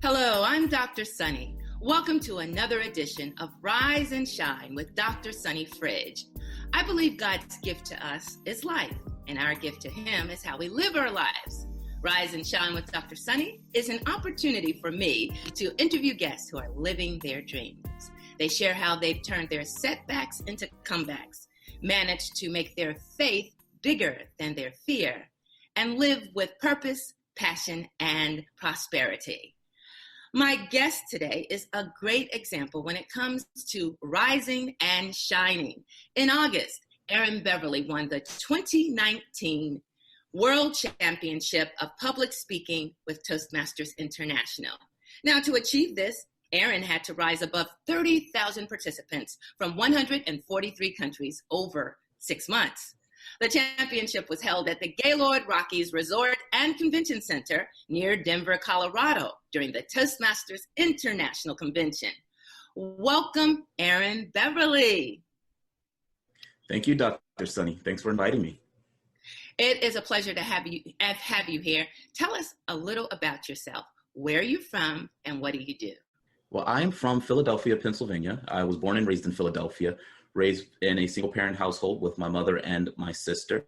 Hello, I'm Dr. Sunny. Welcome to another edition of Rise and Shine with Dr. Sunny Fridge. I believe God's gift to us is life, and our gift to Him is how we live our lives. Rise and Shine with Dr. Sunny is an opportunity for me to interview guests who are living their dreams. They share how they've turned their setbacks into comebacks, managed to make their faith bigger than their fear, and live with purpose, passion, and prosperity. My guest today is a great example when it comes to rising and shining. In August, Erin Beverly won the 2019 World Championship of Public Speaking with Toastmasters International. Now, to achieve this, Erin had to rise above 30,000 participants from 143 countries over 6 months. The championship was held at the Gaylord Rockies Resort and Convention Center near Denver, Colorado, during the Toastmasters International Convention. Welcome, Erin Beverly. Thank you, Dr. Sunny. Thanks for inviting me. It is a pleasure to have you here. Tell us a little about yourself. Where are you from, and what do you do? Well, I'm from Philadelphia, Pennsylvania. I was born and raised in Philadelphia, raised in a single-parent household with my mother and my sister.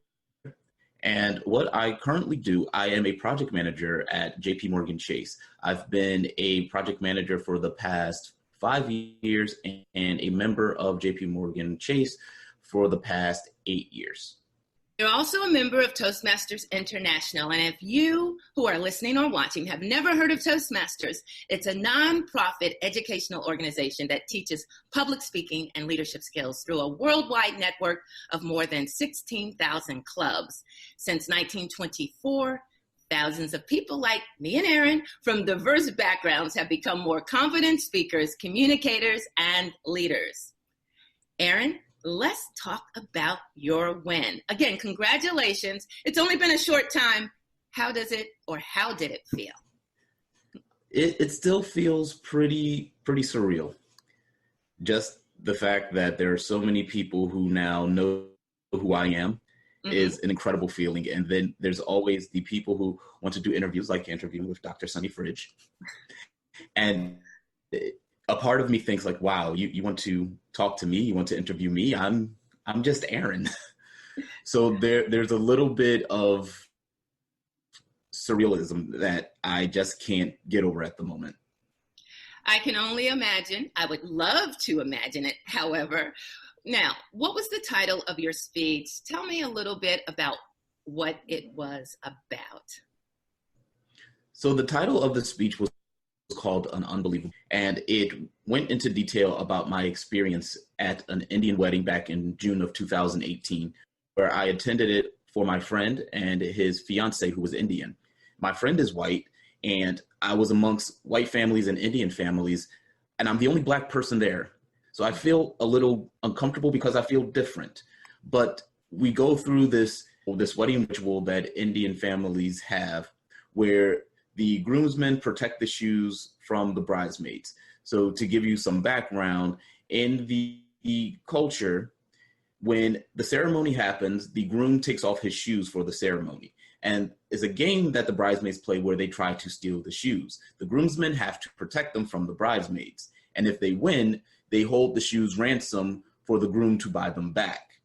And what I currently do, I am a project manager at JP Chase. I've been a project manager for the past 5 years and a member of JP Chase for the past 8 years. You're also a member of Toastmasters International, and if you who are listening or watching have never heard of Toastmasters, it's a nonprofit educational organization that teaches public speaking and leadership skills through a worldwide network of more than 16,000 clubs. Since 1924, thousands of people like me and Erin from diverse backgrounds have become more confident speakers, communicators, and leaders. Erin, let's talk about your win. Again, congratulations. It's only been a short time. How did it feel? It still feels pretty surreal. Just the fact that there are so many people who now know who I am is an incredible feeling. And then there's always the people who want to do interviews, like interviewing with Dr. Sunny Fridge. And a part of me thinks like, wow, you want to talk to me? You want to interview me? I'm just Erin. So there's a little bit of surrealism that I just can't get over at the moment. I can only imagine. I would love to imagine it, however. Now, what was the title of your speech? Tell me a little bit about what it was about. So the title of the speech was called An Unbelievable, and it went into detail about my experience at an Indian wedding back in June of 2018, where I attended it for my friend and his fiance who was Indian. My friend is white, and I was amongst white families and Indian families, and I'm the only Black person there. So I feel a little uncomfortable because I feel different. But we go through this wedding ritual that Indian families have where the groomsmen protect the shoes from the bridesmaids. So to give you some background, in the culture, when the ceremony happens, the groom takes off his shoes for the ceremony. And it's a game that the bridesmaids play where they try to steal the shoes. The groomsmen have to protect them from the bridesmaids. And if they win, they hold the shoes ransom for the groom to buy them back.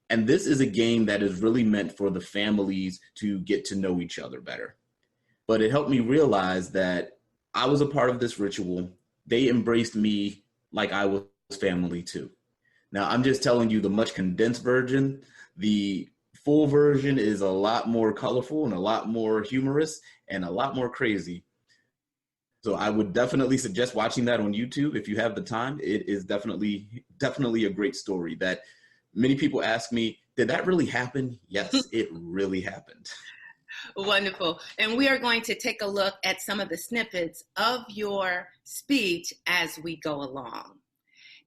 And this is a game that is really meant for the families to get to know each other better. But it helped me realize that I was a part of this ritual. They embraced me like I was family too. Now, I'm just telling you the much condensed version. The full version is a lot more colorful and a lot more humorous and a lot more crazy. So I would definitely suggest watching that on YouTube if you have the time. It is definitely a great story that many people ask me, did that really happen? Yes, it really happened. Wonderful. And we are going to take a look at some of the snippets of your speech as we go along.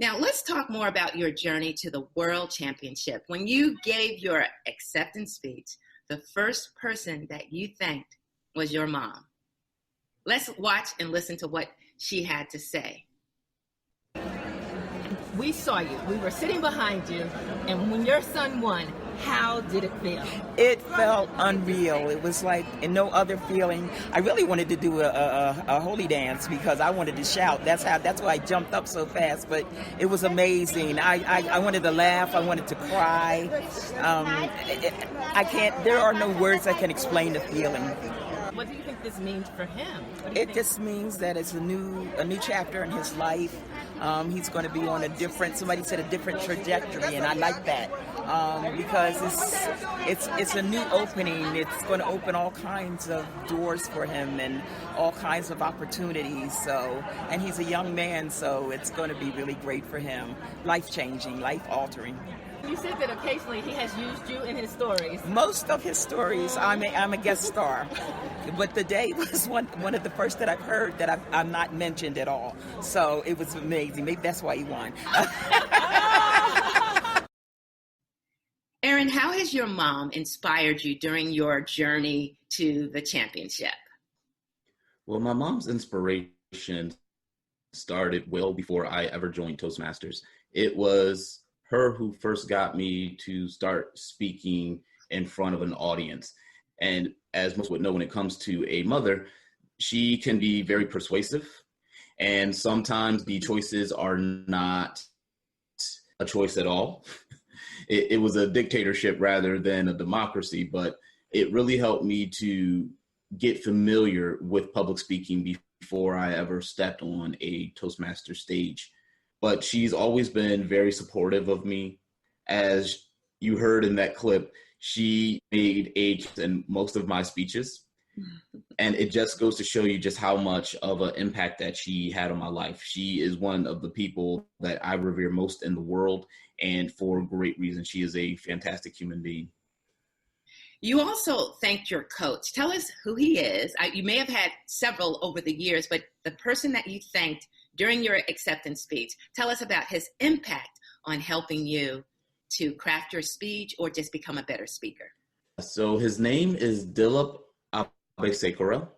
Now, let's talk more about your journey to the World Championship. When you gave your acceptance speech, the first person that you thanked was your mom. Let's watch and listen to what she had to say. We saw you. We were sitting behind you, and when your son won, How did it feel? It felt unreal. It was like no other feeling. I really wanted to do a holy dance because I wanted to shout. That's why I jumped up so fast. But it was amazing. I wanted to laugh. I wanted to cry. I can't. There are no words that can explain the feeling. What do you think this means for him? It just means that it's a new chapter in his life. He's going to be on a different trajectory, and I like that because it's a new opening. It's going to open all kinds of doors for him and all kinds of opportunities. So, and he's a young man, so it's going to be really great for him. Life-changing, life-altering. You said that occasionally he has used you in his stories. Most of his stories, I'm a guest star. But today was one of the first that I've heard that I'm not mentioned at all. So it was amazing. Maybe that's why he won. Aaron, how has your mom inspired you during your journey to the championship? Well, my mom's inspiration started well before I ever joined Toastmasters. It was her who first got me to start speaking in front of an audience. And as most would know, when it comes to a mother, she can be very persuasive. And sometimes the choices are not a choice at all. It was a dictatorship rather than a democracy, but it really helped me to get familiar with public speaking before I ever stepped on a Toastmaster stage. But she's always been very supportive of me. As you heard in that clip, she made in most of my speeches. And it just goes to show you just how much of an impact that she had on my life. She is one of the people that I revere most in the world, and for great reason. She is a fantastic human being. You also thanked your coach. Tell us who he is. You may have had several over the years, but the person that you thanked during your acceptance speech, tell us about his impact on helping you to craft your speech or just become a better speaker. So his name is Dilip Abesekara.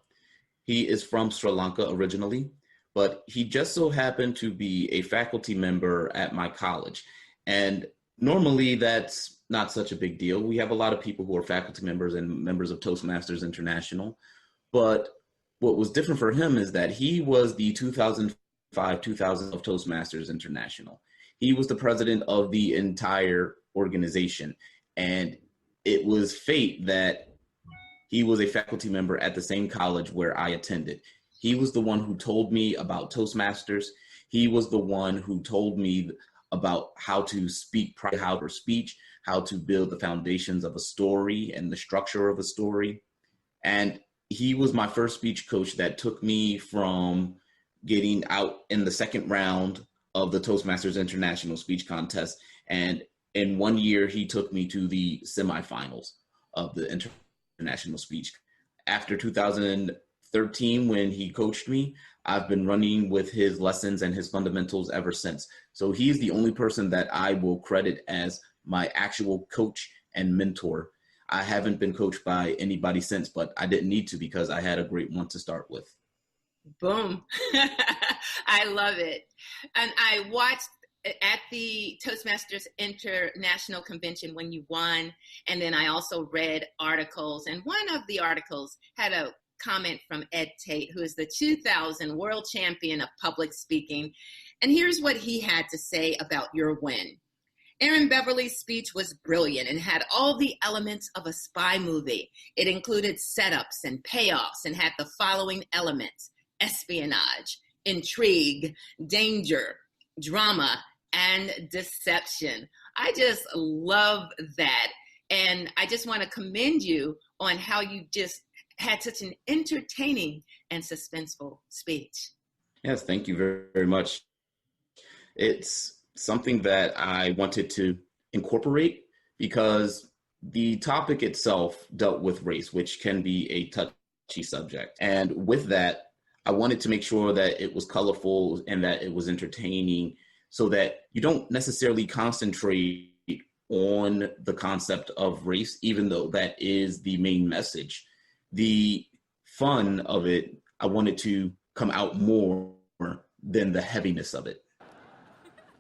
He is from Sri Lanka originally, but he just so happened to be a faculty member at my college. And normally that's not such a big deal. We have a lot of people who are faculty members and members of Toastmasters International. But what was different for him is that he was the 2005-2000 of Toastmasters International. He was the president of the entire organization. And it was fate that he was a faculty member at the same college where I attended. He was the one who told me about Toastmasters. He was the one who told me about how to speak, how to speech, how to build the foundations of a story and the structure of a story. And he was my first speech coach that took me from getting out in the second round of the Toastmasters International Speech Contest. And in 1 year, he took me to the semifinals of the international speech. After 2013, when he coached me, I've been running with his lessons and his fundamentals ever since. So he's the only person that I will credit as my actual coach and mentor. I haven't been coached by anybody since, but I didn't need to because I had a great one to start with. Boom. I love it. And I watched at the Toastmasters International Convention when you won, and then I also read articles, and one of the articles had a comment from Tate, who is the 2000 world champion of public speaking. And here's what he had to say about your win. Aaron Beverly's speech was brilliant and had all the elements of a spy movie. It included setups and payoffs and had the following elements: espionage, intrigue, danger, drama, and deception. I just love that. And I just want to commend you on how you just had such an entertaining and suspenseful speech. Yes, thank you very, very much. It's something that I wanted to incorporate because the topic itself dealt with race, which can be a touchy subject. And with that, I wanted to make sure that it was colorful and that it was entertaining so that you don't necessarily concentrate on the concept of race, even though that is the main message. The fun of it, I wanted to come out more than the heaviness of it.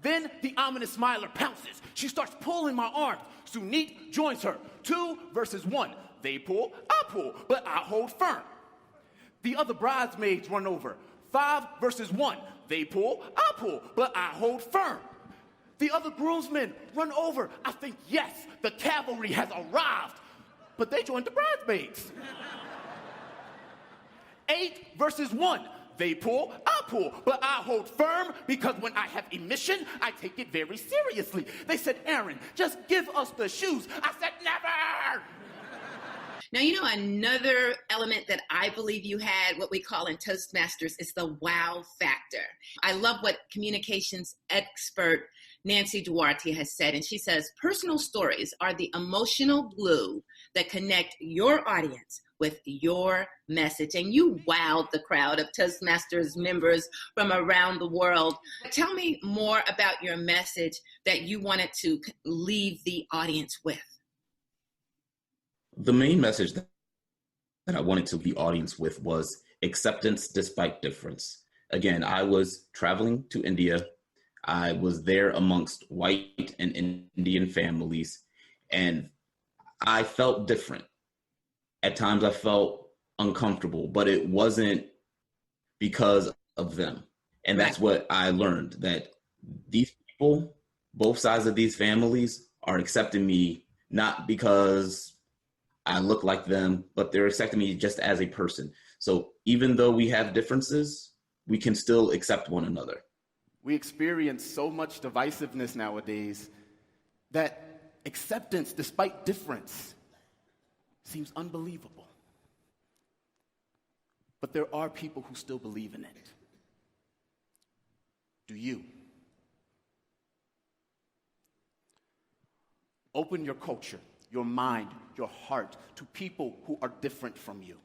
Then the ominous smiler pounces. She starts pulling my arm. Sunit joins her. 2 versus 1. They pull, I pull, but I hold firm. The other bridesmaids run over. 5 versus 1. They pull, I pull, but I hold firm. The other groomsmen run over. I think, yes, the cavalry has arrived. But they joined the bridesmaids. 8 versus 1. They pull, I pull, but I hold firm because when I have a mission, I take it very seriously. They said, Aaron, just give us the shoes. I said, never! Now, you know, another element that I believe you had, what we call in Toastmasters, is the wow factor. I love what communications expert Nancy Duarte has said, and she says, personal stories are the emotional glue that connect your audience with your message. And you wowed the crowd of Toastmasters members from around the world. Tell me more about your message that you wanted to leave the audience with. The main message that I wanted to leave the audience with was acceptance despite difference. Again, I was traveling to India. I was there amongst white and Indian families, and I felt different. At times I felt uncomfortable, but it wasn't because of them. And that's what I learned, that these people, both sides of these families, are accepting me not because I look like them, but they're accepting me just as a person. So even though we have differences, we can still accept one another. We experience so much divisiveness nowadays that acceptance despite difference seems unbelievable. But there are people who still believe in it. Do you? Open your culture, your mind, your heart to people who are different from you.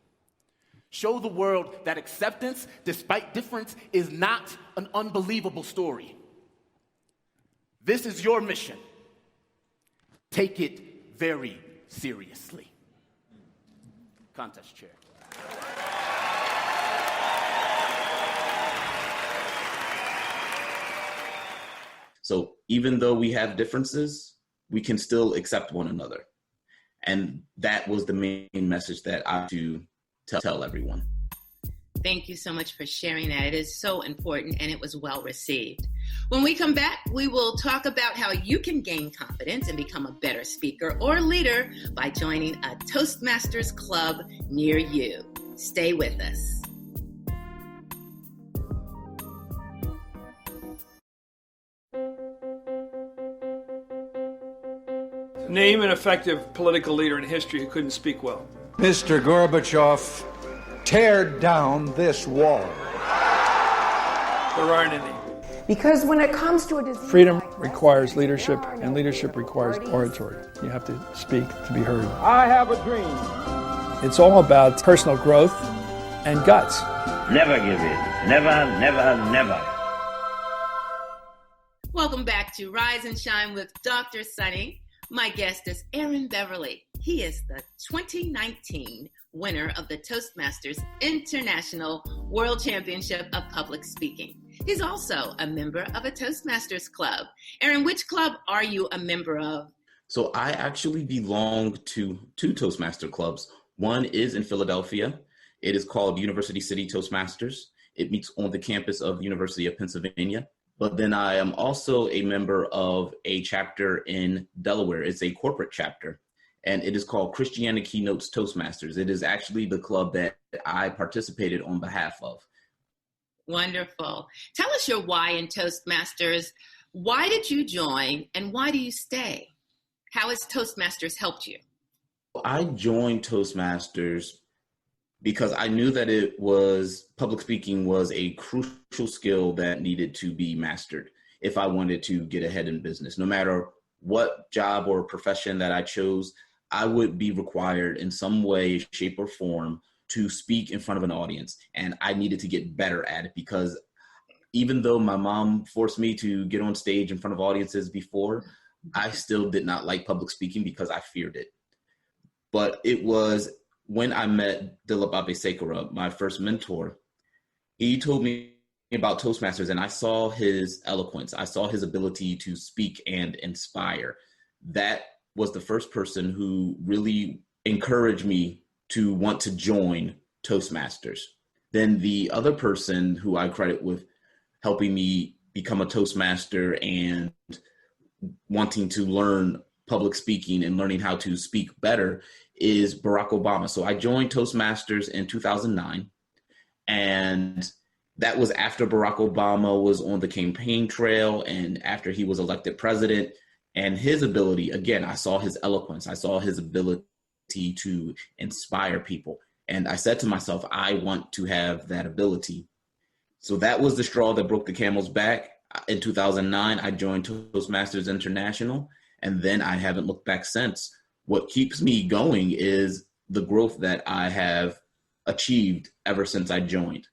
Show the world that acceptance, despite difference, is not an unbelievable story. This is your mission. Take it very seriously. Contest chair. So even though we have differences, we can still accept one another. And that was the main message that I do tell everyone. Thank you so much for sharing that. It is so important, and it was well received. When we come back, we will talk about how you can gain confidence and become a better speaker or leader by joining a Toastmasters club near you. Stay with us. Name an effective political leader in history who couldn't speak well. Mr. Gorbachev, tear down this wall. There aren't any. Because when it comes to a disease, Freedom requires leadership, and leadership requires oratory. You have to speak to be heard. I have a dream. It's all about personal growth and guts. Never give in. Never, never, never. Welcome back to Rise and Shine with Dr. Sunny. My guest is Aaron Beverly. He is the 2019 winner of the Toastmasters International World Championship of Public Speaking. He's also a member of a Toastmasters club. Aaron, which club are you a member of? So I actually belong to two Toastmaster clubs. One is in Philadelphia. It is called University City Toastmasters. It meets on the campus of the University of Pennsylvania. But then I am also a member of a chapter in Delaware. It's a corporate chapter, and it is called Christianity Keynotes Toastmasters. It is actually the club that I participated on behalf of. Wonderful. Tell us your why in Toastmasters. Why did you join, and why do you stay? How has Toastmasters helped you? I joined Toastmasters because I knew that public speaking was a crucial skill that needed to be mastered if I wanted to get ahead in business. No matter what job or profession that I chose, I would be required in some way, shape, or form to speak in front of an audience. And I needed to get better at it because even though my mom forced me to get on stage in front of audiences before, I still did not like public speaking because I feared it. But it was when I met Dilip Abeysekera, my first mentor. He told me about Toastmasters, and I saw his eloquence. I saw his ability to speak and inspire. That was the first person who really encouraged me to want to join Toastmasters. Then the other person who I credit with helping me become a Toastmaster and wanting to learn public speaking and learning how to speak better is Barack Obama. So I joined Toastmasters in 2009, and that was after Barack Obama was on the campaign trail and after he was elected president. And his ability, again, I saw his eloquence, I saw his ability to inspire people. And I said to myself, I want to have that ability. So that was the straw that broke the camel's back. In 2009, I joined Toastmasters International, and then I haven't looked back since. What keeps me going is the growth that I have achieved ever since I joined.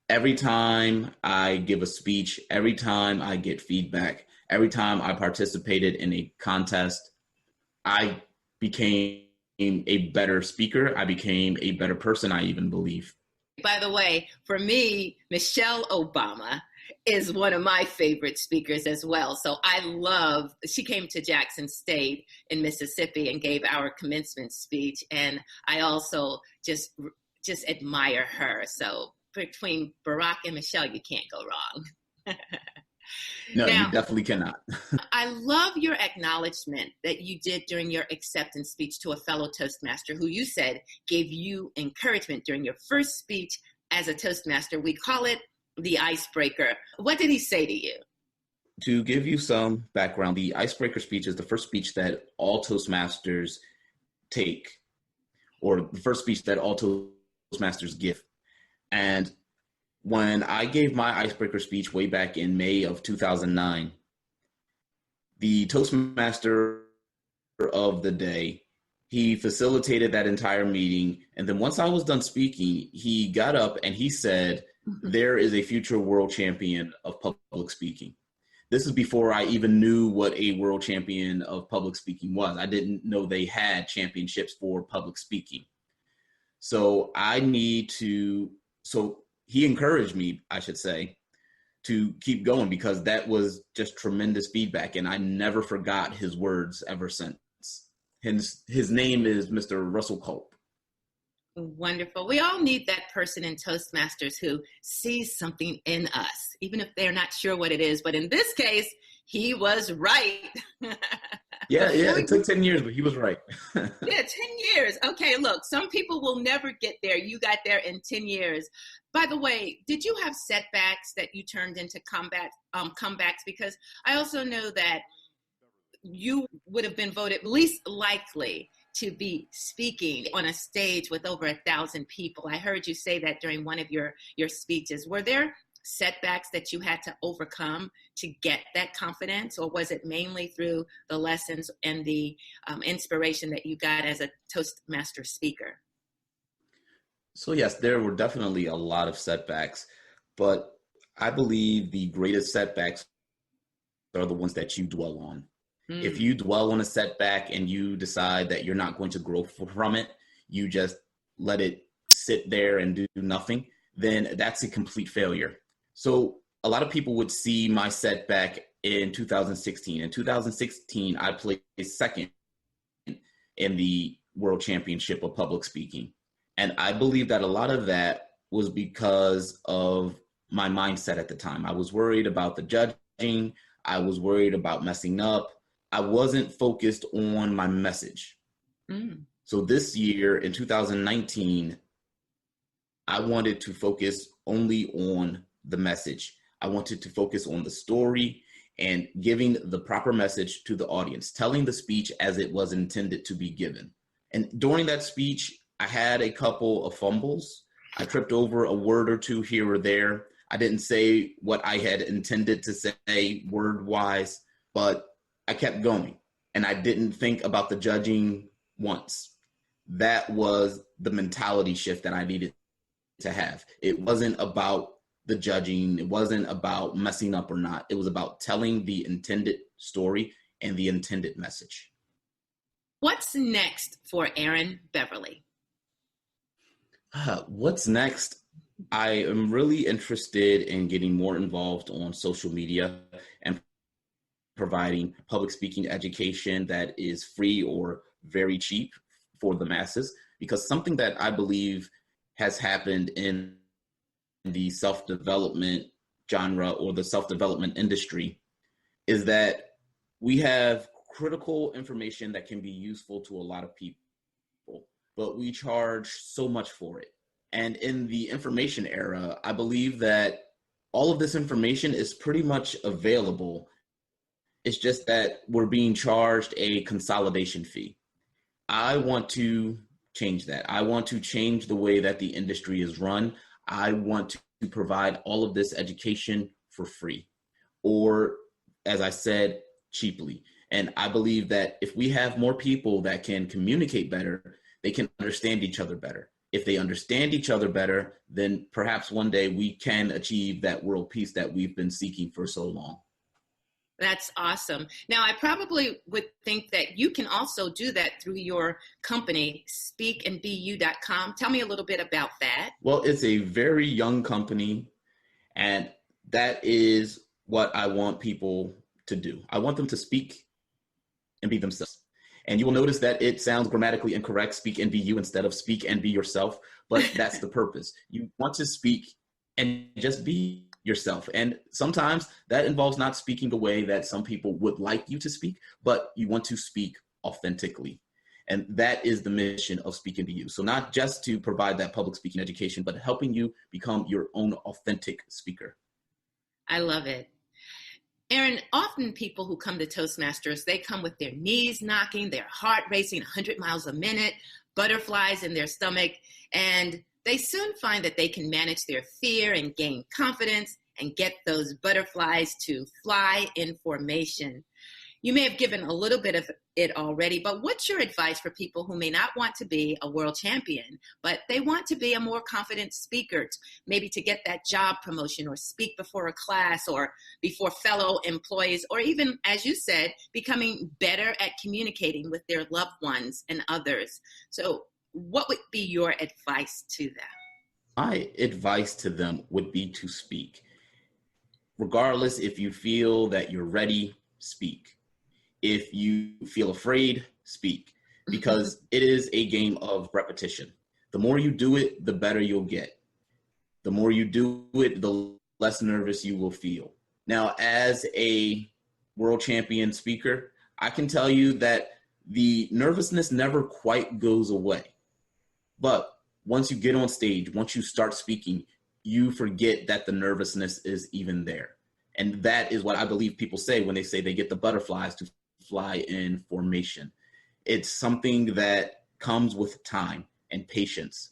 Every time I give a speech, every time I get feedback, every time I participated in a contest, I became a better speaker. I became a better person, I even believe. By the way, for me, Michelle Obama is one of my favorite speakers as well. So she came to Jackson State in Mississippi and gave our commencement speech. And I also just admire her. So between Barack and Michelle, you can't go wrong. No, now, you definitely cannot. I love your acknowledgement that you did during your acceptance speech to a fellow Toastmaster who you said gave you encouragement during your first speech as a Toastmaster. We call it the icebreaker. What did he say to you? To give you some background, the icebreaker speech is the first speech that all Toastmasters take, or the first speech that all Toastmasters give. And when I gave my icebreaker speech way back in May of 2009, the Toastmaster of the day, he facilitated that entire meeting. And then once I was done speaking, he got up and he said, there is a future world champion of public speaking. This is before I even knew what a world champion of public speaking was. I didn't know they had championships for public speaking. So he encouraged me, I should say, to keep going because that was just tremendous feedback. And I never forgot his words ever since. His name is Mr. Russell Culp. Wonderful. We all need that person in Toastmasters who sees something in us, even if they're not sure what it is. But in this case, he was right. Yeah, it took 10 years, but he was right. Yeah, 10 years. Okay, look, some people will never get there. You got there in 10 years. By the way, did you have setbacks that you turned into comebacks? Because I also know that you would have been voted least likely to be speaking on a stage with over 1,000 people. I heard you say that during one of your speeches. Were there setbacks that you had to overcome to get that confidence, or was it mainly through the lessons and the inspiration that you got as a Toastmaster speaker? So yes, there were definitely a lot of setbacks, but I believe the greatest setbacks are the ones that you dwell on. If you dwell on a setback and you decide that you're not going to grow from it, you just let it sit there and do nothing, then that's a complete failure. So a lot of people would see my setback in 2016. In 2016, I placed second in the World Championship of Public Speaking. And I believe that a lot of that was because of my mindset at the time. I was worried about the judging. I was worried about messing up. I wasn't focused on my message. So this year in 2019, I wanted to focus only on the message. I wanted to focus on the story and giving the proper message to the audience, telling the speech as it was intended to be given. And during that speech, I had a couple of fumbles. I tripped over a word or two here or there. I didn't say what I had intended to say word-wise, but I kept going. And I didn't think about the judging once. That was the mentality shift that I needed to have. It wasn't about the judging. It wasn't about messing up or not. It was about telling the intended story and the intended message. What's next for Aaron Beverly? What's next? I am really interested in getting more involved on social media and providing public speaking education that is free or very cheap for the masses, because something that I believe has happened in the self-development genre or the self-development industry is that we have critical information that can be useful to a lot of people, but we charge so much for it. And in the information era, I believe that all of this information is pretty much available. It's just that we're being charged a consolidation fee. I want to change that. I want to change the way that the industry is run. I want to provide all of this education for free, or as I said, cheaply. And I believe that if we have more people that can communicate better, they can understand each other better. If they understand each other better, then perhaps one day we can achieve that world peace that we've been seeking for so long. That's awesome. Now, I probably would think that you can also do that through your company, speakandbu.com. Tell me a little bit about that. Well, it's a very young company, and that is what I want people to do. I want them to speak and be themselves. And you will notice that it sounds grammatically incorrect, speak and be you instead of speak and be yourself, but that's the purpose. You want to speak and just be yourself. And sometimes that involves not speaking the way that some people would like you to speak, but you want to speak authentically. And that is the mission of Speak and Be You. So not just to provide that public speaking education, but helping you become your own authentic speaker. I love it. Aaron, often people who come to Toastmasters, they come with their knees knocking, their heart racing 100 miles a minute, butterflies in their stomach, and they soon find that they can manage their fear and gain confidence and get those butterflies to fly in formation. You may have given a little bit of it already, but what's your advice for people who may not want to be a world champion, but they want to be a more confident speaker, maybe to get that job promotion or speak before a class or before fellow employees, or even, as you said, becoming better at communicating with their loved ones and others? So what would be your advice to them? My advice to them would be to speak. Regardless if you feel that you're ready, speak. If you feel afraid, speak, because it is a game of repetition. The more you do it, the better you'll get. The more you do it, the less nervous you will feel. Now, as a world champion speaker, I can tell you that the nervousness never quite goes away. But once you get on stage, once you start speaking, you forget that the nervousness is even there. And that is what I believe people say when they say they get the butterflies to fly in formation. It's something that comes with time and patience,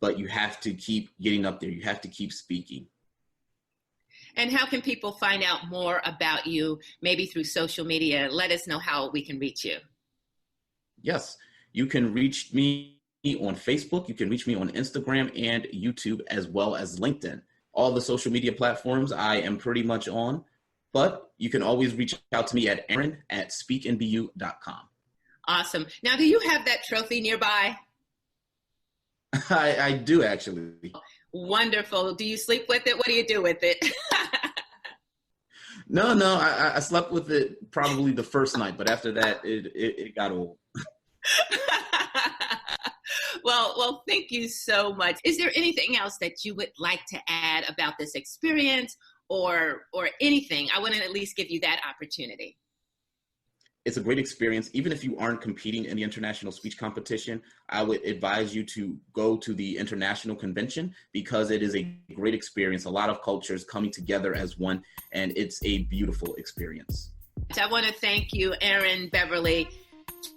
but you have to keep getting up there. You have to keep speaking. And how can people find out more about you, maybe through social media? Let us know how we can reach you. Yes, you can reach me on Facebook. You can reach me on Instagram and YouTube, as well as LinkedIn. All the social media platforms I am pretty much on, but you can always reach out to me at aaron@speakandbu.com. Awesome. Now, do you have that trophy nearby? I do, actually. Wonderful. Do you sleep with it? What do you do with it? No, I slept with it probably the first night, but after that, it got old. Well, thank you so much. Is there anything else that you would like to add about this experience or anything? I want to at least give you that opportunity. It's a great experience. Even if you aren't competing in the international speech competition, I would advise you to go to the international convention, because it is a great experience. A lot of cultures coming together as one, and it's a beautiful experience. I want to thank you, Aaron Beverly,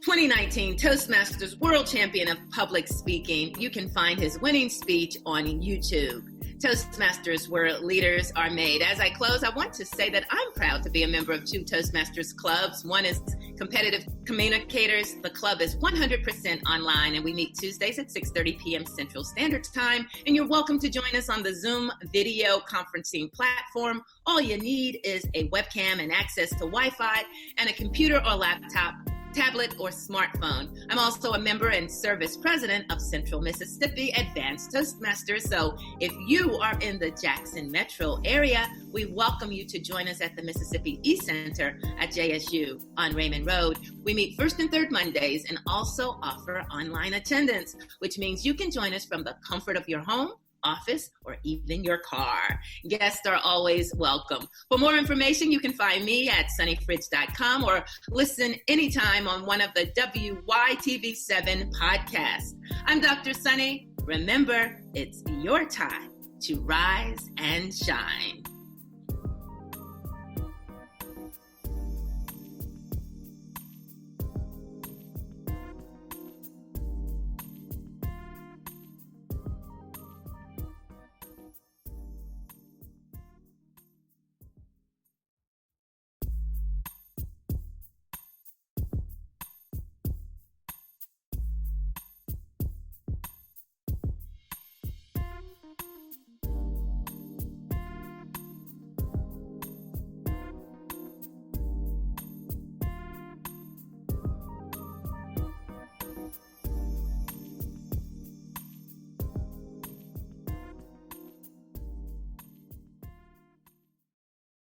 2019 Toastmasters World Champion of Public Speaking. You can find his winning speech on YouTube. Toastmasters, where leaders are made. As I close, I want to say that I'm proud to be a member of two Toastmasters clubs. One is Competitive Communicators. The club is 100% online, and we meet Tuesdays at 6:30 p.m. Central Standard Time. And you're welcome to join us on the Zoom video conferencing platform. All you need is a webcam and access to Wi-Fi and a computer or laptop. tablet, or smartphone. I'm also a member and service president of Central Mississippi Advanced Toastmasters. So if you are in the Jackson metro area, we welcome you to join us at the Mississippi E-Center at JSU on Raymond Road. We meet first and third Mondays and also offer online attendance, which means you can join us from the comfort of your home, office, or even your car. Guests are always welcome. For more information, you can find me at sunnyfridge.com or listen anytime on one of the WYTV7 podcasts. I'm Dr. Sunny. Remember, it's your time to rise and shine.